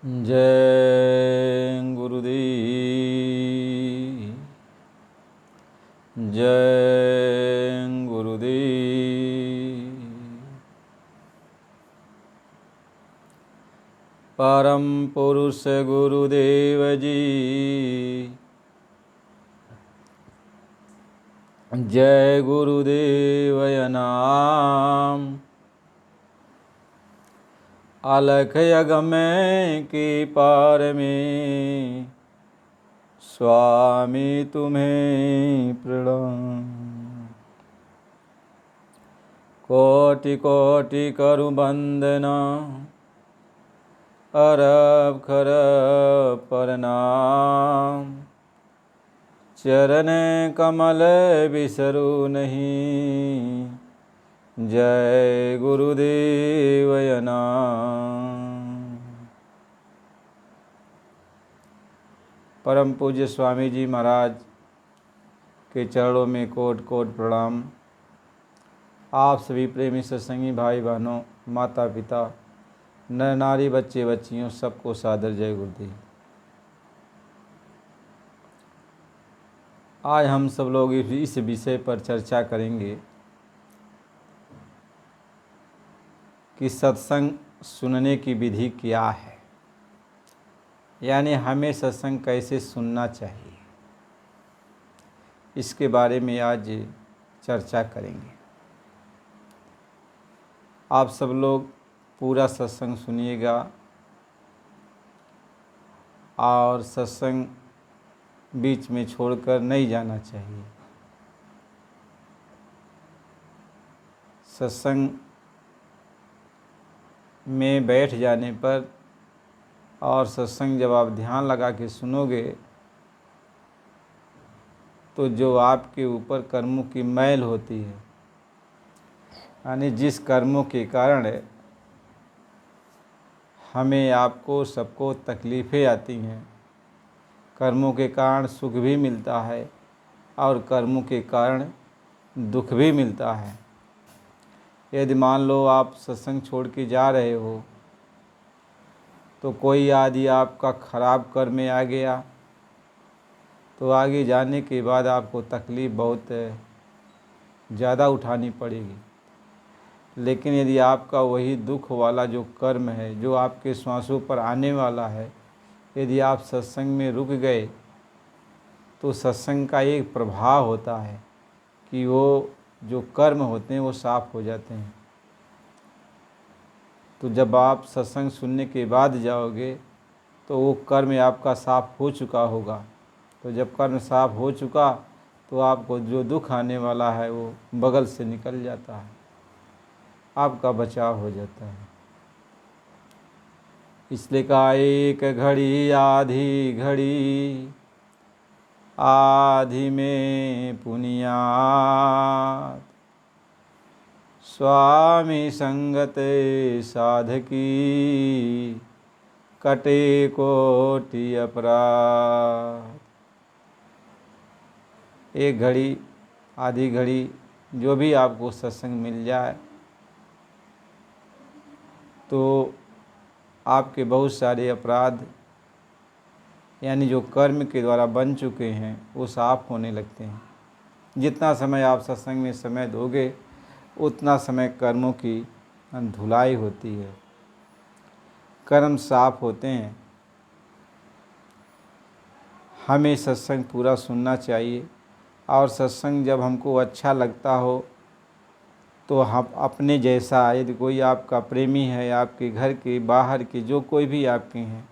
जय गुरुदेव, जय गुरुदेव। परम पुरुष गुरुदेव जी, जय गुरुदेव नाम। अलख यगमय के पार में स्वामी तुम्हें प्रणाम। कोटि कोटि करु वंदना, अरब खरब प्रणाम। चरण कमल बिसरू नहीं, जय गुरुदेव नाम। परम पूज्य स्वामी जी महाराज के चरणों में कोट कोट प्रणाम। आप सभी प्रेमी सत्संगी भाई बहनों, माता पिता, नर नारी, बच्चे बच्चियों, सबको सादर जय गुरुदेव। आज हम सब लोग इस विषय पर चर्चा करेंगे कि सत्संग सुनने की विधि क्या है, यानी हमें सत्संग कैसे सुनना चाहिए, इसके बारे में आज चर्चा करेंगे। आप सब लोग पूरा सत्संग सुनिएगा और सत्संग बीच में छोड़कर नहीं जाना चाहिए। सत्संग में बैठ जाने पर और सत्संग जब आप ध्यान लगा के सुनोगे तो जो आपके ऊपर कर्मों की मैल होती है, यानी जिस कर्मों के कारण हमें आपको सबको तकलीफ़ें आती हैं, कर्मों के कारण सुख भी मिलता है और कर्मों के कारण दुख भी मिलता है। यदि मान लो आप सत्संग छोड़ के जा रहे हो तो कोई आदि आपका खराब कर्म में आ गया तो आगे जाने के बाद आपको तकलीफ़ बहुत ज़्यादा उठानी पड़ेगी। लेकिन यदि आपका वही दुख वाला जो कर्म है, जो आपके श्वासों पर आने वाला है, यदि आप सत्संग में रुक गए तो सत्संग का एक प्रभाव होता है कि वो जो कर्म होते हैं वो साफ हो जाते हैं। तो जब आप सत्संग सुनने के बाद जाओगे तो वो कर्म आपका साफ हो चुका होगा। तो जब कर्म साफ हो चुका तो आपको जो दुख आने वाला है वो बगल से निकल जाता है, आपका बचाव हो जाता है। इसलिए कहा एक घड़ी आधी घड़ी, आधी में पुनियात। स्वामी संगत साधकी, कटे कोटि अपराध। एक घड़ी, आधी घड़ी, जो भी आपको सत्संग मिल जाए तो आपके बहुत सारे अपराध, यानी जो कर्म के द्वारा बन चुके हैं, वो साफ होने लगते हैं। जितना समय आप सत्संग में समय दोगे उतना समय कर्मों की धुलाई होती है, कर्म साफ होते हैं। हमें सत्संग पूरा सुनना चाहिए और सत्संग जब हमको अच्छा लगता हो तो हम अपने जैसा, यदि कोई आपका प्रेमी है, आपके घर के बाहर के जो कोई भी आपके हैं,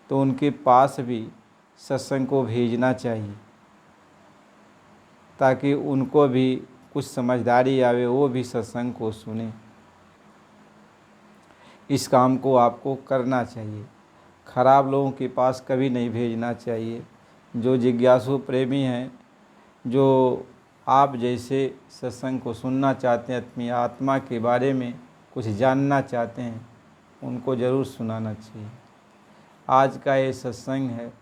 तो उनके पास भी सत्संग को भेजना चाहिए ताकि उनको भी कुछ समझदारी आवे, वो भी सत्संग को सुने। इस काम को आपको करना चाहिए। खराब लोगों के पास कभी नहीं भेजना चाहिए। जो जिज्ञासु प्रेमी हैं, जो आप जैसे सत्संग को सुनना चाहते हैं, अपनी आत्मा के बारे में कुछ जानना चाहते हैं, उनको ज़रूर सुनाना चाहिए। आज का ये सत्संग है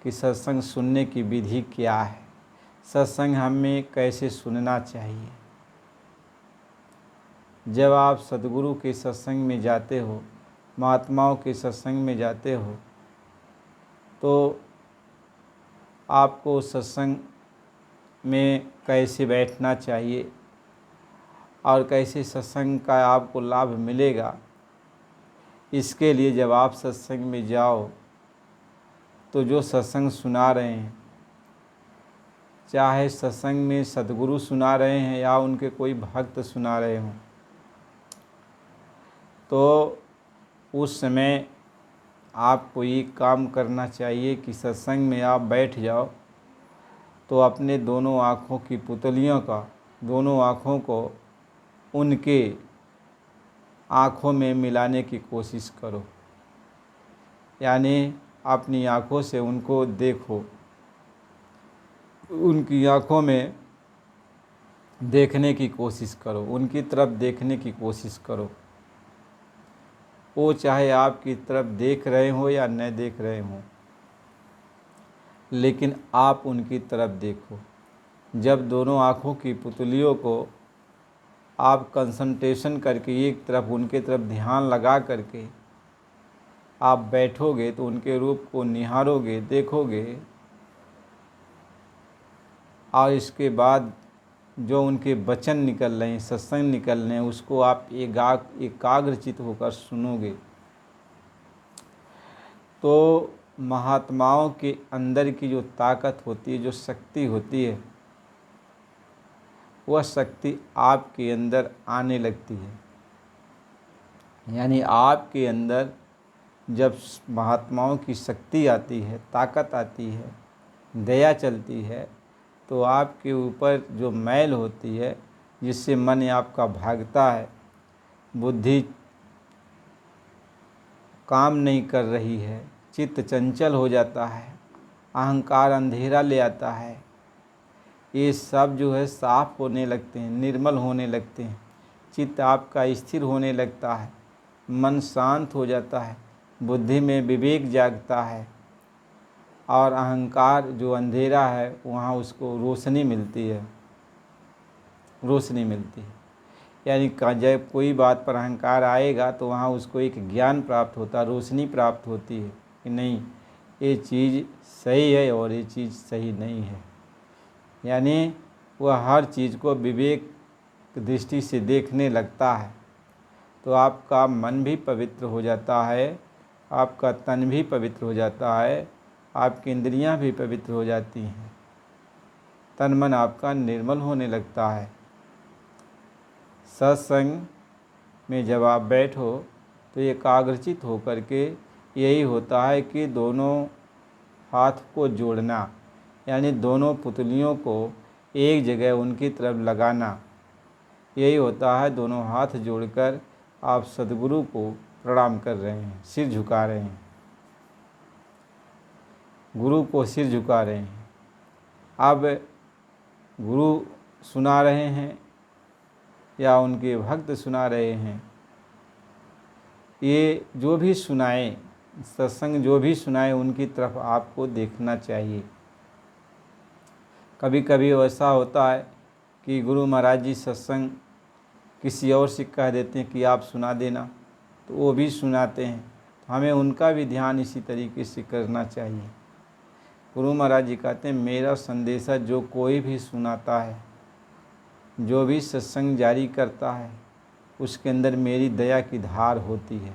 कि सत्संग सुनने की विधि क्या है, सत्संग हमें कैसे सुनना चाहिए। जब आप सद्गुरु के सत्संग में जाते हो, महात्माओं के सत्संग में जाते हो, तो आपको उस सत्संग में कैसे बैठना चाहिए और कैसे सत्संग का आपको लाभ मिलेगा, इसके लिए जब आप सत्संग में जाओ तो जो सत्संग सुना रहे हैं, चाहे सत्संग में सद्गुरु सुना रहे हैं या उनके कोई भक्त सुना रहे हों, तो उस समय आपको ये काम करना चाहिए कि सत्संग में आप बैठ जाओ तो अपने दोनों आँखों की पुतलियों का, दोनों आँखों को उनके आँखों में मिलाने की कोशिश करो, यानी अपनी आँखों से उनको देखो, उनकी आँखों में देखने की कोशिश करो, उनकी तरफ देखने की कोशिश करो। वो चाहे आपकी तरफ देख रहे हो या न देख रहे हो, लेकिन आप उनकी तरफ देखो। जब दोनों आँखों की पुतलियों को आप कंसंट्रेशन करके एक तरफ, उनके तरफ ध्यान लगा करके आप बैठोगे तो उनके रूप को निहारोगे, देखोगे, और इसके बाद जो उनके वचन निकल रहे हैं, सत्संग निकल रहे हैं, उसको आप एकाग्रचित होकर सुनोगे। तो महात्माओं के अंदर की जो ताकत होती है, जो शक्ति होती है, वह शक्ति आपके अंदर आने लगती है। यानी आपके अंदर जब महात्माओं की शक्ति आती है, ताकत आती है, दया चलती है, तो आपके ऊपर जो मैल होती है, जिससे मन आपका भागता है, बुद्धि काम नहीं कर रही है, चित्त चंचल हो जाता है, अहंकार अंधेरा ले आता है, ये सब जो है साफ होने लगते हैं, निर्मल होने लगते हैं, चित्त आपका स्थिर होने लगता है, मन शांत हो जाता है, बुद्धि में विवेक जागता है, और अहंकार जो अंधेरा है वहाँ उसको रोशनी मिलती है, रोशनी मिलती है। यानी जब कोई बात पर अहंकार आएगा तो वहाँ उसको एक ज्ञान प्राप्त होता है, रोशनी प्राप्त होती है कि नहीं, ये चीज़ सही है और ये चीज़ सही नहीं है। यानी वह हर चीज़ को विवेक दृष्टि से देखने लगता है, तो आपका मन भी पवित्र हो जाता है, आपका तन भी पवित्र हो जाता है, आपकी इंद्रियां भी पवित्र हो जाती हैं, तन मन आपका निर्मल होने लगता है। सत्संग में जब आप बैठो तो एकाग्रचित होकर के यही होता है कि दोनों हाथ को जोड़ना, यानी दोनों पुतलियों को एक जगह उनकी तरफ लगाना, यही होता है। दोनों हाथ जोड़कर आप सद्गुरु को प्रणाम कर रहे हैं, सिर झुका रहे हैं, गुरु को सिर झुका रहे हैं। अब गुरु सुना रहे हैं या उनके भक्त सुना रहे हैं, ये जो भी सुनाए, सत्संग जो भी सुनाए, उनकी तरफ आपको देखना चाहिए। कभी कभी ऐसा होता है कि गुरु महाराज जी सत्संग किसी और से कह देते हैं कि आप सुना देना, तो वो भी सुनाते हैं, तो हमें उनका भी ध्यान इसी तरीके से करना चाहिए। गुरु महाराज जी कहते हैं, मेरा संदेशा जो कोई भी सुनाता है, जो भी सत्संग जारी करता है, उसके अंदर मेरी दया की धार होती है।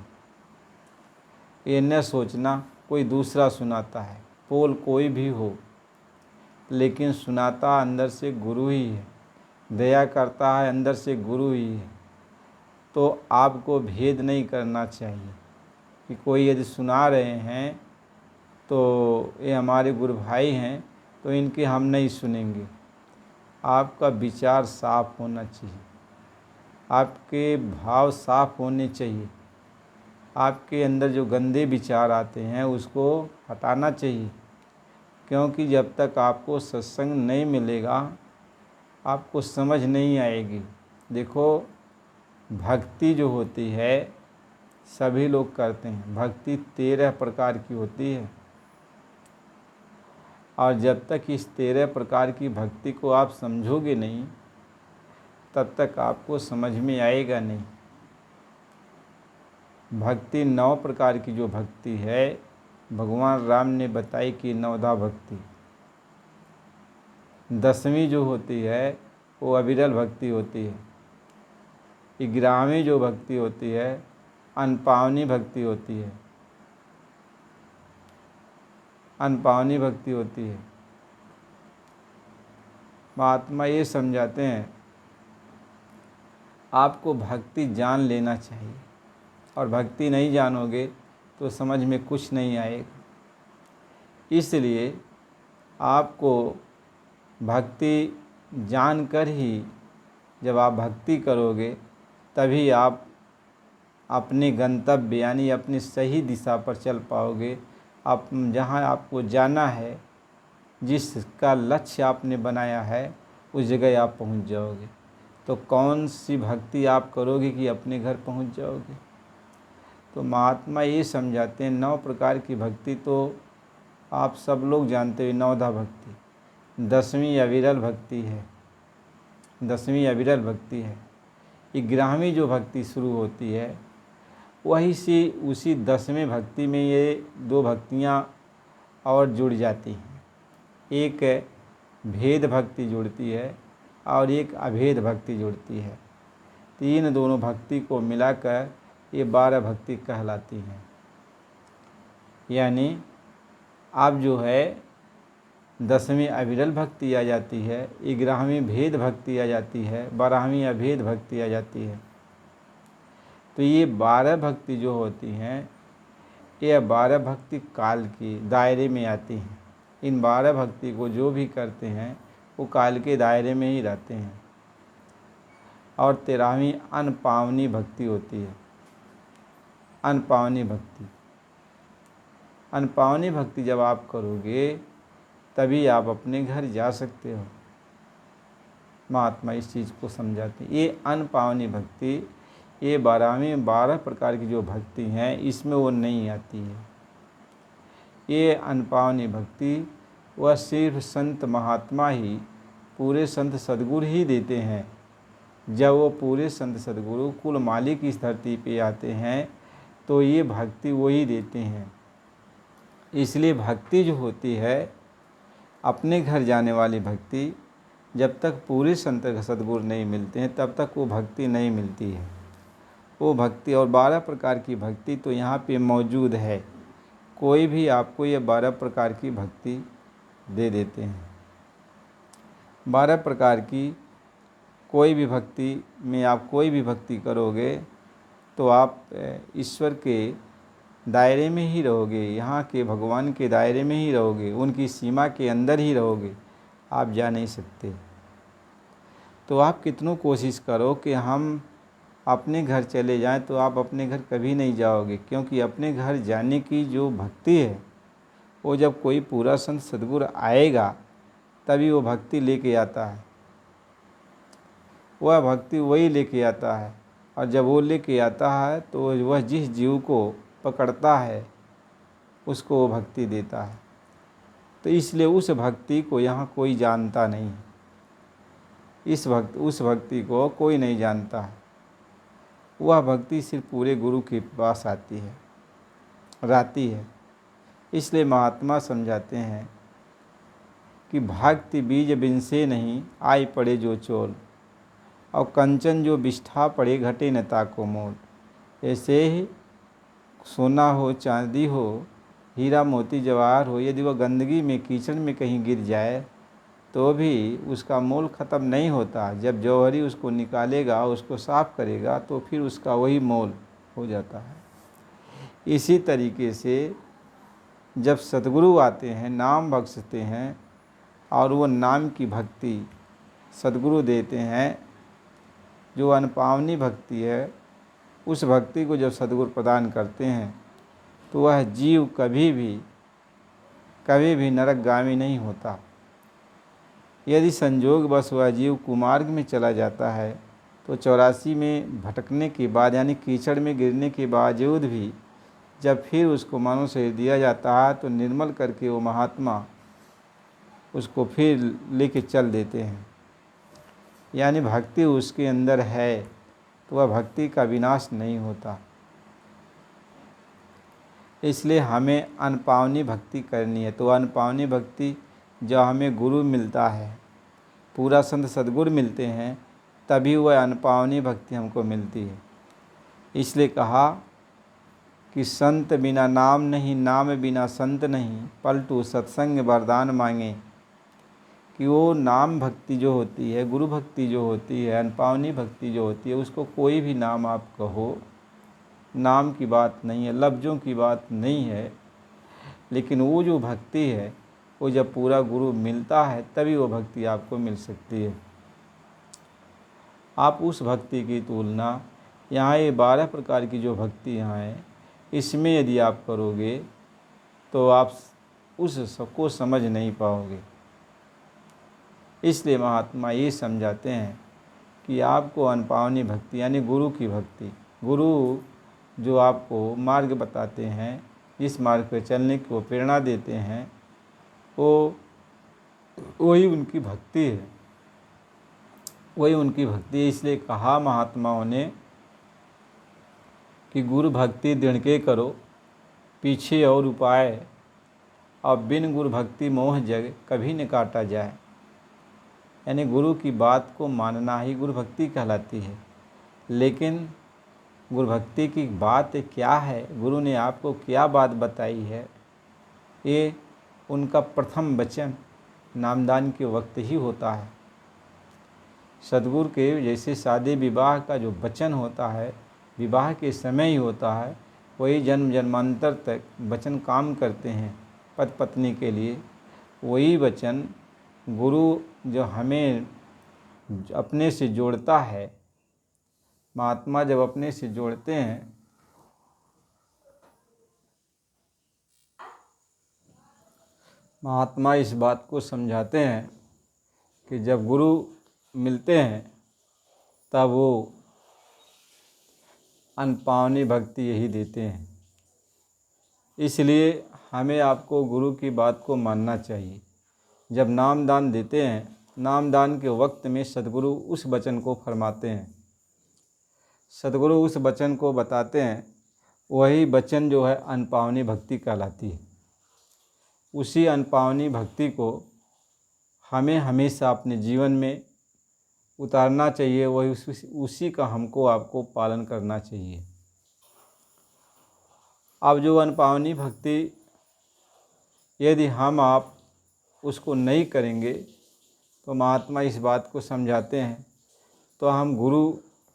ये न सोचना कोई दूसरा सुनाता है, पोल कोई भी हो, लेकिन सुनाता अंदर से गुरु ही है, दया करता है अंदर से गुरु ही है। तो आपको भेद नहीं करना चाहिए कि कोई यदि सुना रहे हैं तो ये हमारे गुरु भाई हैं तो इनके हम नहीं सुनेंगे। आपका विचार साफ होना चाहिए, आपके भाव साफ होने चाहिए, आपके अंदर जो गंदे विचार आते हैं उसको हटाना चाहिए, क्योंकि जब तक आपको सत्संग नहीं मिलेगा आपको समझ नहीं आएगी। देखो, भक्ति जो होती है सभी लोग करते हैं, भक्ति 13 प्रकार की होती है, और जब तक इस 13 प्रकार की भक्ति को आप समझोगे नहीं तब तक आपको समझ में आएगा नहीं। भक्ति 9 प्रकार की जो भक्ति है, भगवान राम ने बताई कि 9धा भक्ति। 10वीं जो होती है वो अविरल भक्ति होती है। 11वीं जो भक्ति होती है अनपावनी भक्ति होती है। अनपावनी भक्ति होती है। महात्मा ये समझाते हैं आपको भक्ति जान लेना चाहिए, और भक्ति नहीं जानोगे तो समझ में कुछ नहीं आएगा। इसलिए आपको भक्ति जानकर ही जब आप भक्ति करोगे तभी आप अपने गंतव्य यानी अपनी सही दिशा पर चल पाओगे। आप जहाँ आपको जाना है, जिसका लक्ष्य आपने बनाया है, उस जगह आप पहुँच जाओगे। तो कौन सी भक्ति आप करोगे कि अपने घर पहुँच जाओगे? तो महात्मा ये समझाते हैं 9 प्रकार की भक्ति तो आप सब लोग जानते हो। 9धा भक्ति 10वीं अविरल भक्ति है। 10वीं अविरल भक्ति है। 11वीं जो भक्ति शुरू होती है वही सी उसी 10वें भक्ति में ये 2 भक्तियाँ और जुड़ जाती हैं। एक भेद भक्ति जुड़ती है और एक अभेद भक्ति जुड़ती है। तीन दोनों भक्ति को मिलाकर ये 12 भक्ति कहलाती हैं। यानी अब जो है 10वीं अविरल भक्ति आ जाती है, 11वीं भेद भक्ति आ जाती है, 12वीं अभेद भक्ति आ जाती है। तो ये 12 भक्ति जो होती हैं ये 12 भक्ति काल की दायरे में आती हैं। इन 12 भक्ति को जो भी करते हैं वो काल के दायरे में ही रहते हैं। और 13वीं अनपावनी भक्ति होती है। अनपावनी भक्ति, अनपावनी भक्ति जब आप करोगे तभी आप अपने घर जा सकते हो। महात्मा इस चीज़ को समझाते हैं। ये अनपावनी भक्ति, ये 12 प्रकार की जो भक्ति हैं इसमें वो नहीं आती है। ये अनपावनी भक्ति वह सिर्फ संत महात्मा ही, पूरे संत सद्गुरु ही देते हैं। जब वो पूरे संत सद्गुरु कुल मालिक इस धरती पे आते हैं तो ये भक्ति वही देते हैं। इसलिए भक्ति जो होती है अपने घर जाने वाली भक्ति, जब तक पूरे संत सद्गुरु नहीं मिलते हैं तब तक वो भक्ति नहीं मिलती है। वो भक्ति और 12 प्रकार की भक्ति तो यहाँ पे मौजूद है। कोई भी आपको ये 12 प्रकार की भक्ति दे देते हैं। 12 प्रकार की कोई भी भक्ति में आप कोई भी भक्ति करोगे तो आप ईश्वर के दायरे में ही रहोगे, यहाँ के भगवान के दायरे में ही रहोगे, उनकी सीमा के अंदर ही रहोगे, आप जा नहीं सकते। तो आप कितनों कोशिश करो कि हम अपने घर चले जाएं तो आप अपने घर कभी नहीं जाओगे, क्योंकि अपने घर जाने की जो भक्ति है वो जब कोई पूरा संत सद्गुरु आएगा तभी वो भक्ति लेके आता है। वह भक्ति वही लेके आता है, और जब वो लेके आता है तो वह जिस जीव को पकड़ता है उसको वो भक्ति देता है। तो इसलिए उस भक्ति को यहाँ कोई जानता नहीं। उस भक्ति को कोई नहीं जानता है। वह भक्ति सिर्फ पूरे गुरु के पास आती है, रहती है। इसलिए महात्मा समझाते हैं कि भक्ति बीज बिनसे नहीं, आई पड़े जो चोल, और कंचन जो बिष्ठा पड़े घटे न ताको मोल। ऐसे ही सोना हो, चांदी हो, हीरा मोती जवाहर हो, यदि वह गंदगी में कीचड़ में कहीं गिर जाए तो भी उसका मोल ख़त्म नहीं होता। जब जौहरी उसको निकालेगा, उसको साफ़ करेगा तो फिर उसका वही मोल हो जाता है। इसी तरीके से जब सद्गुरु आते हैं, नाम बख्शते हैं और वो नाम की भक्ति सद्गुरु देते हैं, जो अनपावनी भक्ति है, उस भक्ति को जब सद्गुरु प्रदान करते हैं तो वह जीव कभी भी नरकगामी नहीं होता। यदि संजोग बस वह जीव कुमार्ग में चला जाता है तो 84 में भटकने के बाद यानी कीचड़ में गिरने के बावजूद भी जब फिर उसको मानो से दिया जाता है तो निर्मल करके वो महात्मा उसको फिर लेके चल देते हैं। यानी भक्ति उसके अंदर है तो वह भक्ति का विनाश नहीं होता। इसलिए हमें अनपावनी भक्ति करनी है। तो अनपावनी भक्ति जब हमें गुरु मिलता है, पूरा संत सद्गुरु मिलते हैं, तभी वह अनपावनी भक्ति हमको मिलती है। इसलिए कहा कि संत बिना नाम नहीं, नाम बिना संत नहीं, पलटू सत्संग वरदान मांगे। कि वो नाम भक्ति जो होती है, गुरु भक्ति जो होती है, अनपावनी भक्ति जो होती है, उसको कोई भी नाम आप कहो, नाम की बात नहीं है, लफ्ज़ों की बात नहीं है, लेकिन वो जो भक्ति है वो जब पूरा गुरु मिलता है तभी वो भक्ति आपको मिल सकती है। आप उस भक्ति की तुलना यहाँ ये 12 प्रकार की जो भक्ति यहाँ है, इसमें यदि आप करोगे तो आप उस सबको समझ नहीं पाओगे। इसलिए महात्मा ये समझाते हैं कि आपको अनपावनी भक्ति यानी गुरु की भक्ति, गुरु जो आपको मार्ग बताते हैं, जिस मार्ग पर चलने की वो प्रेरणा देते हैं, वही उनकी भक्ति है, वही उनकी भक्ति है। इसलिए कहा महात्माओं ने कि गुरु भक्ति दृढ़ के करो, पीछे और उपाय, अब बिन गुरु भक्ति मोह जग कभी न काटा जाए। यानी गुरु की बात को मानना ही गुरु भक्ति कहलाती है। लेकिन गुरु भक्ति की बात क्या है, गुरु ने आपको क्या बात बताई है, ये उनका प्रथम वचन नामदान के वक्त ही होता है। सद्गुरु के जैसे शादी विवाह का जो वचन होता है, विवाह के समय ही होता है, वही जन्म जन्मांतर तक वचन काम करते हैं पति पत्नी के लिए। वही वचन गुरु जो हमें अपने से जोड़ता है, महात्मा जब अपने से जोड़ते हैं महात्मा इस बात को समझाते हैं कि जब गुरु मिलते हैं तब वो अनपावनी भक्ति यही देते हैं। इसलिए हमें आपको गुरु की बात को मानना चाहिए। जब नामदान देते हैं, नामदान के वक्त में सद्गुरु उस वचन को फरमाते हैं, सद्गुरु उस वचन को बताते हैं, वही वचन जो है अनपावनी भक्ति कहलाती है। उसी अनपावनी भक्ति को हमें हमेशा अपने जीवन में उतारना चाहिए, वही उसी का हमको आपको पालन करना चाहिए। अब जो अनपावनी भक्ति यदि हम आप उसको नहीं करेंगे तो महात्मा इस बात को समझाते हैं तो हम गुरु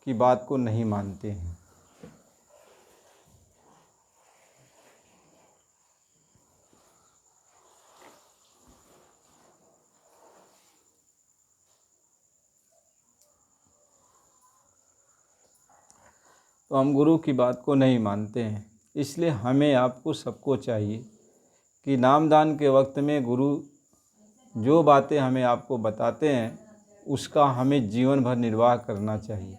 की बात को नहीं मानते हैं। तो हम गुरु की बात को नहीं मानते हैं। इसलिए हमें आपको सबको चाहिए कि नामदान के वक्त में गुरु जो बातें हमें आपको बताते हैं उसका हमें जीवन भर निर्वाह करना चाहिए।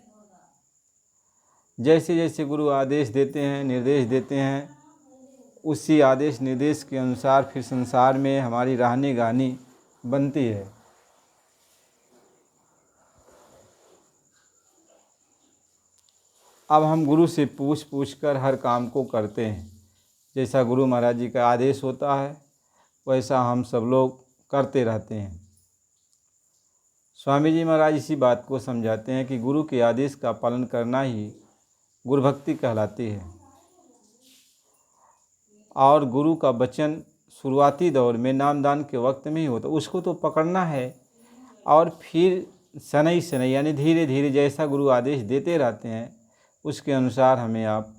जैसे जैसे गुरु आदेश देते हैं, निर्देश देते हैं, उसी आदेश निर्देश के अनुसार फिर संसार में हमारी रहनी गानी बनती है। अब हम गुरु से पूछ कर हर काम को करते हैं। जैसा गुरु महाराज जी का आदेश होता है वैसा हम सब लोग करते रहते हैं। स्वामी जी महाराज इसी बात को समझाते हैं कि गुरु के आदेश का पालन करना ही गुरु भक्ति कहलाती है। और गुरु का वचन शुरुआती दौर में नामदान के वक्त में ही होता, उसको तो पकड़ना है और फिर शनै शनै यानी धीरे धीरे जैसा गुरु आदेश देते रहते हैं उसके अनुसार हमें आप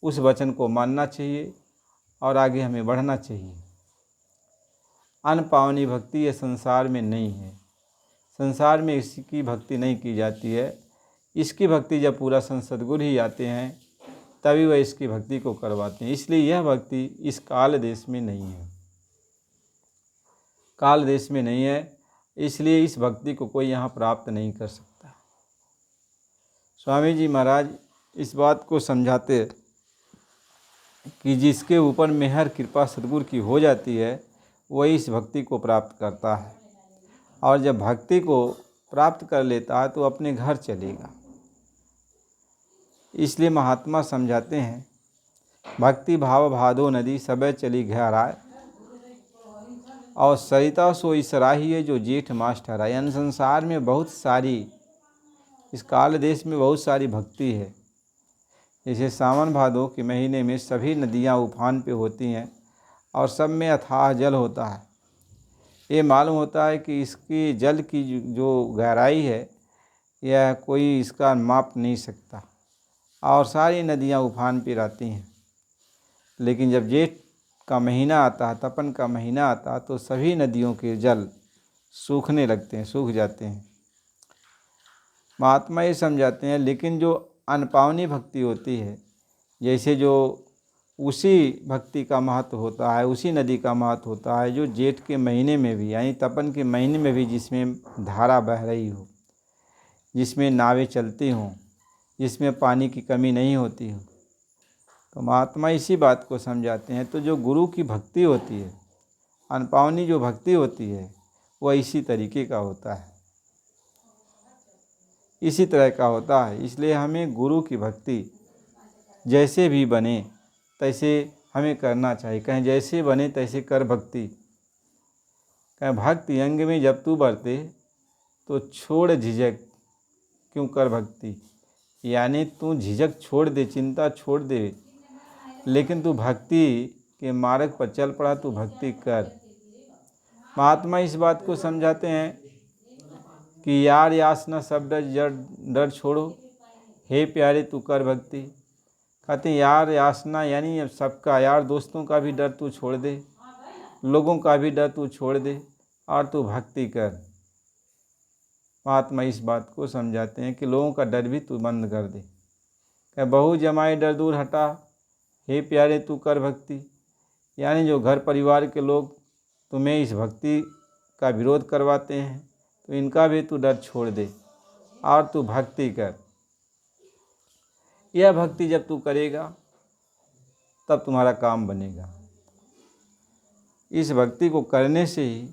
उस वचन को मानना चाहिए और आगे हमें बढ़ना चाहिए। अनपावनी भक्ति ये संसार में नहीं है। संसार में इसकी भक्ति नहीं की जाती है। इसकी भक्ति जब पूरा संत सद्गुरु ही आते हैं तभी वह इसकी भक्ति को करवाते हैं। इसलिए यह भक्ति इस काल देश में नहीं है, काल देश में नहीं है, इसलिए इस भक्ति को कोई यहाँ प्राप्त नहीं कर सकता। स्वामी जी महाराज इस बात को समझाते कि जिसके ऊपर मेहर कृपा सद्गुरु की हो जाती है वही इस भक्ति को प्राप्त करता है। और जब भक्ति को प्राप्त कर लेता है तो अपने घर चलेगा। इसलिए महात्मा समझाते हैं, भक्ति भाव भादो नदी सबे चली गहराए, और सरिता सो इसराही है जो जेठ मास ठहराए। यानी संसार में बहुत सारी, इस काल देश में बहुत सारी भक्ति है। जैसे सावन भादो के महीने में सभी नदियाँ उफान पे होती हैं और सब में अथाह जल होता है। ये मालूम होता है कि इसकी जल की जो गहराई है यह कोई इसका माप नहीं सकता, और सारी नदियाँ उफान पे रहती हैं। लेकिन जब जेठ का महीना आता है, तपन का महीना आता है, तो सभी नदियों के जल सूखने लगते हैं, सूख जाते हैं। महात्मा ये समझाते हैं, लेकिन जो अनपावनी भक्ति होती है, जैसे जो उसी भक्ति का महत्व होता है, उसी नदी का महत्व होता है जो जेठ के महीने में भी, यानी तपन के महीने में भी, जिसमें धारा बह रही हो, जिसमें नावें चलती हों, जिसमें पानी की कमी नहीं होती हो। तो महात्मा इसी बात को समझाते हैं। तो जो गुरु की भक्ति होती है, अनपावनी जो भक्ति होती है, वह इसी तरीके का होता है, इसी तरह का होता है। इसलिए हमें गुरु की भक्ति जैसे भी बने तैसे हमें करना चाहिए। कहें जैसे बने तैसे कर भक्ति, कहें भक्ति अंग में जब तू बरते तो छोड़ झिझक क्यों कर भक्ति। यानी तू झिझक छोड़ दे, चिंता छोड़ दे, लेकिन तू भक्ति के मार्ग पर चल पड़ा, तू भक्ति कर। महात्मा इस बात को समझाते हैं कि यार यासना सब डर छोड़ो, हे प्यारे तू कर भक्ति। कहते हैं यार यासना यानी अब सबका, यार दोस्तों का भी डर तू छोड़ दे, लोगों का भी डर तू छोड़ दे और तू भक्ति कर। महात्मा इस बात को समझाते हैं कि लोगों का डर भी तू बंद कर दे। कह बहु जमाए डर दूर हटा, हे प्यारे तू कर भक्ति। यानी जो घर परिवार के लोग तुम्हें इस भक्ति का विरोध करवाते हैं, तो इनका भी तू डर छोड़ दे और तू भक्ति कर। यह भक्ति जब तू करेगा तब तुम्हारा काम बनेगा। इस भक्ति को करने से ही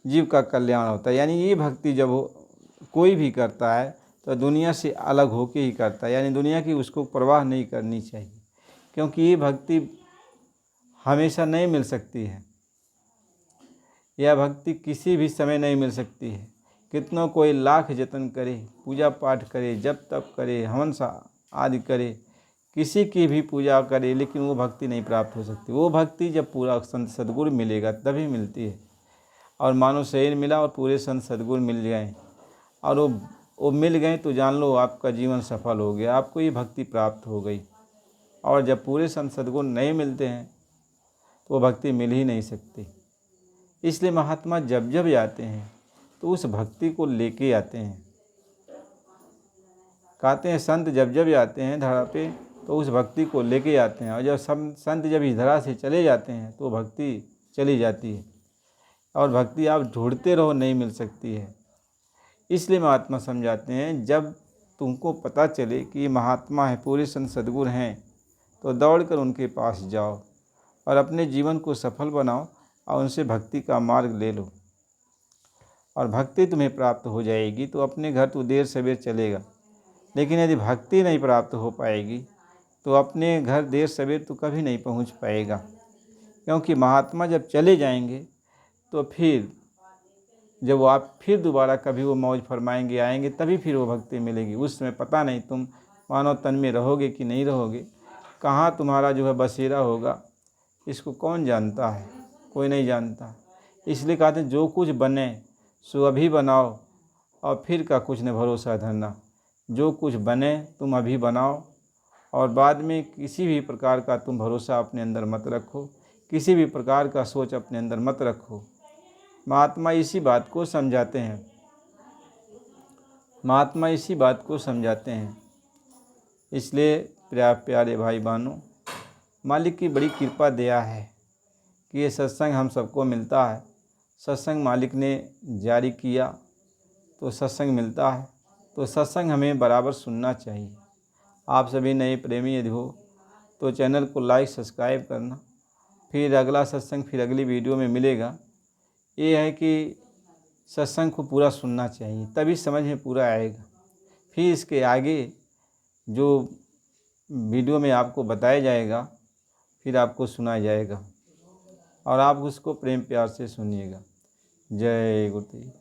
जीव का कल्याण होता है। यानी ये भक्ति जब कोई भी करता है तो दुनिया से अलग होके ही करता है, यानी दुनिया की उसको परवाह नहीं करनी चाहिए, क्योंकि ये भक्ति हमेशा नहीं मिल सकती है। यह भक्ति किसी भी समय नहीं मिल सकती है। कितनों कोई लाख जतन करे, पूजा पाठ करे, जप तप करे, हवन आदि करे, किसी की भी पूजा करे, लेकिन वो भक्ति नहीं प्राप्त हो सकती। वो भक्ति जब पूरा संत सद्गुरु मिलेगा तभी मिलती है। और मानो शरीर मिला और पूरे संत सद्गुरु मिल गए और वो मिल गए तो जान लो आपका जीवन सफल हो गया, आपको ये भक्ति प्राप्त हो गई। और जब पूरे संत सद्गुरु नहीं मिलते हैं तो वो भक्ति मिल ही नहीं सकती। इसलिए महात्मा जब जब आते हैं तो उस भक्ति को लेके आते हैं। कहते हैं संत जब जब आते हैं धरा पे तो उस भक्ति को लेके आते हैं, और जब संत जब इस धरा से चले जाते हैं तो भक्ति चली जाती है। और भक्ति आप ढूंढते रहो, नहीं मिल सकती है। इसलिए महात्मा समझाते हैं, जब तुमको पता चले कि ये महात्मा है, पूरे संत सद्गुरु हैं, तो दौड़कर उनके पास जाओ और अपने जीवन को सफल बनाओ और उनसे भक्ति का मार्ग ले लो, और भक्ति तुम्हें प्राप्त हो जाएगी। तो अपने घर तो देर सवेर चलेगा, लेकिन यदि भक्ति नहीं प्राप्त हो पाएगी तो अपने घर देर सवेर तो कभी नहीं पहुंच पाएगा। क्योंकि महात्मा जब चले जाएंगे तो फिर जब वो आप फिर दोबारा कभी वो मौज फरमाएंगे, आएंगे, तभी फिर वो भक्ति मिलेगी। उस समय पता नहीं तुम मानव तन में रहोगे कि नहीं रहोगे, कहाँ तुम्हारा जो है बसेरा होगा, इसको कौन जानता है, कोई नहीं जानता। इसलिए कहते हैं जो कुछ बने सो अभी बनाओ और फिर का कुछ न भरोसा धरना। जो कुछ बने तुम अभी बनाओ और बाद में किसी भी प्रकार का तुम भरोसा अपने अंदर मत रखो, किसी भी प्रकार का सोच अपने अंदर मत रखो। महात्मा इसी बात को समझाते हैं। महात्मा इसी बात को समझाते हैं। इसलिए प्यारे भाई बहनों, मालिक की बड़ी कृपा दया है कि ये सत्संग हम सबको मिलता है। सत्संग मालिक ने जारी किया तो सत्संग मिलता है, तो सत्संग हमें बराबर सुनना चाहिए। आप सभी नए प्रेमी यदि हो तो चैनल को लाइक सब्सक्राइब करना। फिर अगला सत्संग फिर अगली वीडियो में मिलेगा। ये है कि सत्संग को पूरा सुनना चाहिए, तभी समझ में पूरा आएगा। फिर इसके आगे जो वीडियो में आपको बताया जाएगा फिर आपको सुनाया जाएगा और आप उसको प्रेम प्यार से सुनिएगा। जय गुरुदेव।